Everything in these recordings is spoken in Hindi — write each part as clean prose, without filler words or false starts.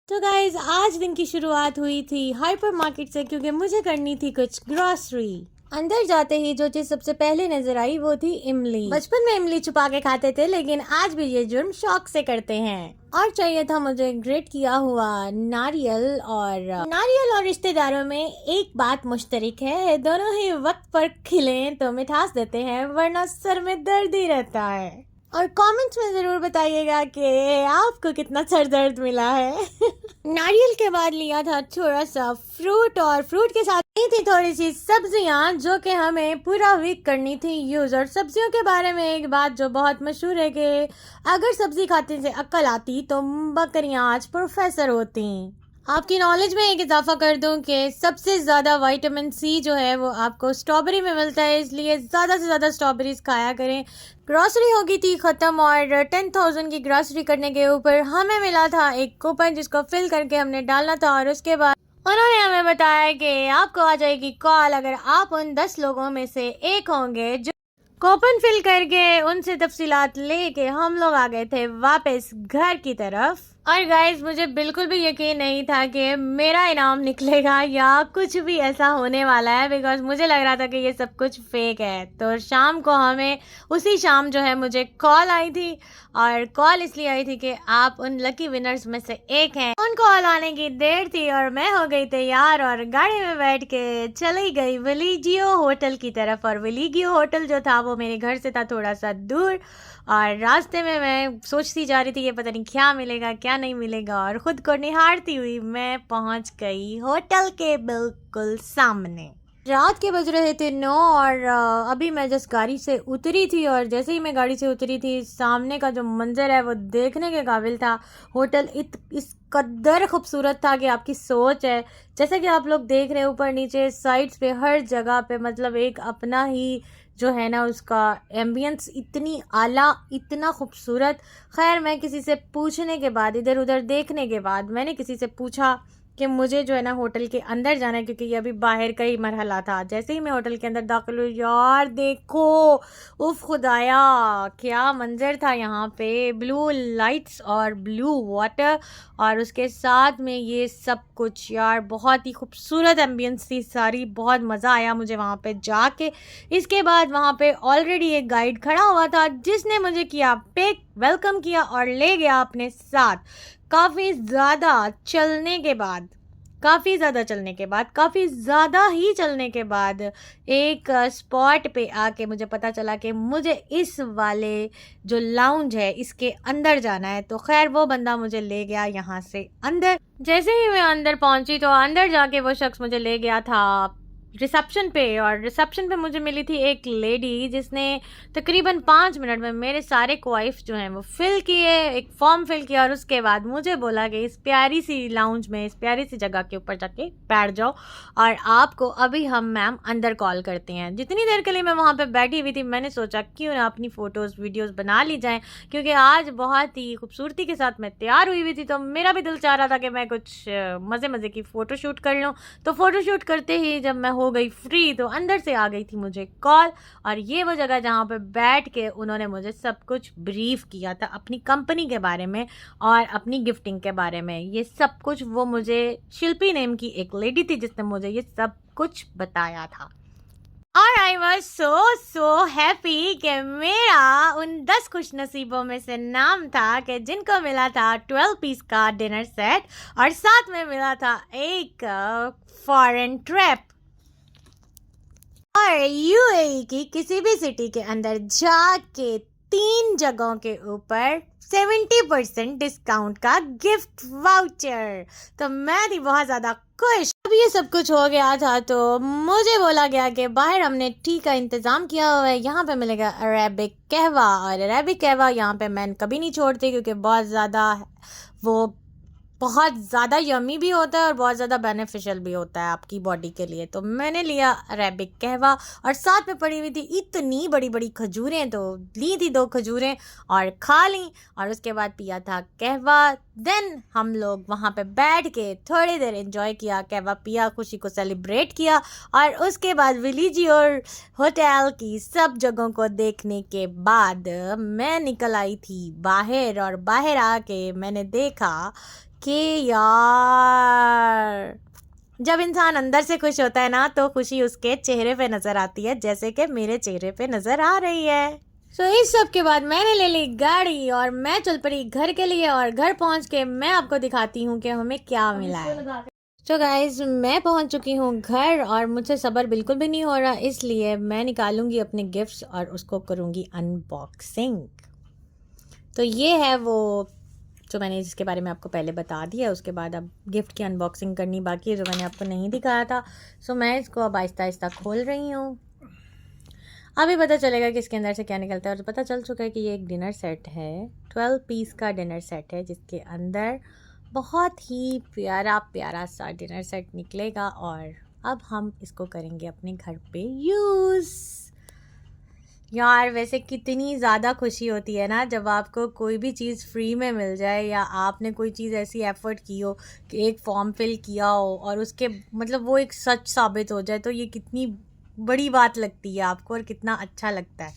तो गाइज आज दिन की शुरुआत हुई थी हाइपर मार्केट से क्योंकि मुझे करनी थी कुछ ग्रोसरी। अंदर जाते ही जो चीज सबसे पहले नजर आई वो थी इमली। बचपन में इमली छुपा के खाते थे लेकिन आज भी ये जुर्म शौक से करते हैं। और चाहिए था मुझे ग्रेट किया हुआ नारियल और रिश्तेदारों में एक बात मुश्तरक है, दोनों ही वक्त पर खिले तो मिठास देते हैं वरना सर में दर्द ही रहता है। और कमेंट्स में जरूर बताइएगा कि आपको कितना सर दर्द मिला है। नारियल के बाद लिया था थोड़ा सा फ्रूट और फ्रूट के साथ ली थी थोड़ी सी सब्जियां जो कि हमें पूरा वीक करनी थी यूज। और सब्जियों के बारे में एक बात जो बहुत मशहूर है कि अगर सब्जी खाते से अक्ल आती तो बकरियां आज प्रोफेसर होती। आपकी नॉलेज में एक इजाफा कर दूं कि सबसे ज़्यादा विटामिन सी जो है वो आपको स्ट्रॉबेरी में मिलता है, इसलिए ज़्यादा से ज़्यादा स्ट्रॉबेरीज खाया करें। ग्रॉसरी हो गई थी ख़त्म और 10,000 की ग्रॉसरी करने के ऊपर हमें मिला था एक कूपन जिसको फिल करके हमने डालना था। और उसके बाद उन्होंने हमें बताया कि आपको आ जाएगी कॉल अगर आप उन 10 लोगों में से एक होंगे। जो कूपन फिल करके उनसे तफसीलात लेके हम लोग आ गए थे वापस घर की तरफ। और गाइज मुझे बिल्कुल भी यकीन नहीं था कि मेरा इनाम निकलेगा या कुछ भी ऐसा होने वाला है, बिकॉज मुझे लग रहा था कि ये सब कुछ फेक है। तो शाम को हमें उसी शाम जो है मुझे कॉल आई थी और कॉल इसलिए आई थी कि आप उन लकी विनर्स में से एक हैं। उन कॉल आने की देर थी और मैं हो गई तैयार और गाड़ी में बैठ के चली गई विलीजियो होटल की तरफ। और विलीजियो होटल जो था वो मेरे घर से था थोड़ा सा दूर और रास्ते में मैं सोचती जा रही थी कि पता नहीं क्या मिलेगा क्या नहीं मिलेगा। और खुद को निहारती हुई मैं पहुंच गई होटल के बिल्कुल सामने। रात के बज रहे थे 9 और अभी मैं जिस गाड़ी से उतरी थी और जैसे ही मैं गाड़ी से उतरी थी सामने का जो मंजर है वो देखने के काबिल था। होटल इस कदर खूबसूरत था कि आपकी सोच है। जैसे कि आप लोग देख रहे हैं ऊपर नीचे साइड्स पे हर जगह पे मतलब एक अपना ही जो है ना उसका एम्बियंस इतनी आला इतना खूबसूरत। खैर मैं किसी से पूछने के बाद इधर उधर देखने के बाद मैंने किसी से पूछा कि मुझे जो है ना होटल के अंदर जाना है क्योंकि ये अभी बाहर का ही मरहला था। जैसे ही मैं होटल के अंदर दाखिल हुई यार देखो उफ खुदाया क्या मंजर था यहाँ पे, ब्लू लाइट्स और ब्लू वाटर और उसके साथ में ये सब कुछ यार बहुत ही खूबसूरत एम्बियंस थी सारी। बहुत मज़ा आया मुझे वहाँ पे जाके। इसके बाद वहाँ पे ऑलरेडी एक गाइड खड़ा हुआ था जिसने मुझे किया पिक, वेलकम किया और ले गया अपने साथ। काफ़ी ज़्यादा चलने के बाद काफ़ी ज़्यादा ही चलने के बाद एक स्पॉट पे आके मुझे पता चला कि मुझे इस वाले जो लाउंज है इसके अंदर जाना है। तो खैर वो बंदा मुझे ले गया यहाँ से अंदर। जैसे ही मैं अंदर पहुंची तो अंदर जाके वो शख्स मुझे ले गया था रिसेप्शन पे। और रिसेप्शन पे मुझे मिली थी एक लेडी जिसने तकरीबन 5 मिनट में मेरे सारे क्वाइफ जो हैं वो फिल किए, एक फॉर्म फिल किया और उसके बाद मुझे बोला कि इस प्यारी सी लाउंज में इस प्यारी सी जगह के ऊपर जाके बैठ जाओ और आपको अभी हम मैम अंदर कॉल करते हैं। जितनी देर के लिए मैं वहाँ पे बैठी हुई थी मैंने सोचा क्यों ना अपनी फ़ोटोज़ वीडियोज़ बना ली जाएँ क्योंकि आज बहुत ही खूबसूरती के साथ मैं तैयार हुई थी तो मेरा भी दिल चाह रहा था कि मैं कुछ मज़े मज़े की फ़ोटो शूट कर लूँ। तो फ़ोटो शूट करते ही जब मैं हो गई फ्री तो अंदर से आ गई थी मुझे कॉल और ये वो जगह जहाँ पे बैठ के उन्होंने मुझे सब कुछ ब्रीफ किया था अपनी कंपनी के बारे में और अपनी गिफ्टिंग के बारे में। ये सब कुछ वो मुझे शिल्पी नेम की एक लेडी थी जिसने मुझे ये सब कुछ बताया था। और आई वॉज सो हैप्पी कि मेरा उन 10 खुश नसीबों में से नाम था कि जिनको मिला था 12 पीस का डिनर सेट और साथ में मिला था एक फॉरेन ट्रिप। और यूएई की किसी भी सिटी के अंदर जाके 3 जगहों के ऊपर 70% डिस्काउंट का गिफ्ट वाउचर। तो मैं थी बहुत ज़्यादा खुश। अब ये सब कुछ हो गया था तो मुझे बोला गया कि बाहर हमने टी का इंतज़ाम किया हुआ है, यहाँ पे मिलेगा अरेबिक कहवा। और अरेबिक कहवा यहाँ पे मैं कभी नहीं छोड़ती क्योंकि बहुत ज़्यादा यमी भी होता है और बहुत ज़्यादा बेनिफिशियल भी होता है आपकी बॉडी के लिए। तो मैंने लिया अरेबिक कहवा और साथ में पड़ी हुई थी इतनी बड़ी बड़ी खजूरें तो ली थी 2 खजूरें और खा ली और उसके बाद पिया था कहवा। देन हम लोग वहाँ पे बैठ के थोड़ी देर एंजॉय किया, कहवा पिया, खुशी को सेलिब्रेट किया और उसके बाद विलीजियो होटल की सब जगहों को देखने के बाद मैं निकल आई थी बाहर। और बाहर आके मैंने देखा कि यार जब इंसान अंदर से खुश होता है ना तो खुशी उसके चेहरे पे नजर आती है, जैसे कि मेरे चेहरे पे नजर आ रही है। इस सब के बाद मैंने ले ली गाड़ी और मैं चल पड़ी घर के लिए, और घर पहुंच के मैं आपको दिखाती हूँ कि हमें क्या मिला है। गाइज मैं पहुंच चुकी हूँ घर और मुझे सब्र बिल्कुल भी नहीं हो रहा, इसलिए मैं निकालूंगी अपने गिफ्ट्स और उसको करूंगी अनबॉक्सिंग। तो ये है वो जो मैंने जिसके बारे में आपको पहले बता दिया। उसके बाद अब गिफ्ट की अनबॉक्सिंग करनी बाकी है जो मैंने आपको नहीं दिखाया था। मैं इसको अब आहिस्ता आहिस्ता खोल रही हूँ। अभी पता चलेगा कि इसके अंदर से क्या निकलता है। और पता चल चुका है कि ये एक डिनर सेट है, 12 पीस का डिनर सेट है, जिसके अंदर बहुत ही प्यारा प्यारा सा डिनर सेट निकलेगा। और अब हम इसको करेंगे अपने घर पे यूज़। यार वैसे कितनी ज़्यादा खुशी होती है ना जब आपको कोई भी चीज़ फ्री में मिल जाए, या आपने कोई चीज़ ऐसी एफर्ट की हो कि एक फॉर्म फिल किया हो और उसके मतलब वो एक सच साबित हो जाए, तो ये कितनी बड़ी बात लगती है आपको और कितना अच्छा लगता है।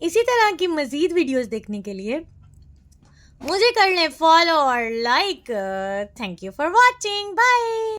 इसी तरह की मज़ीद वीडियोस देखने के लिए मुझे कर लें फॉलो और like. Thank you for watching, bye.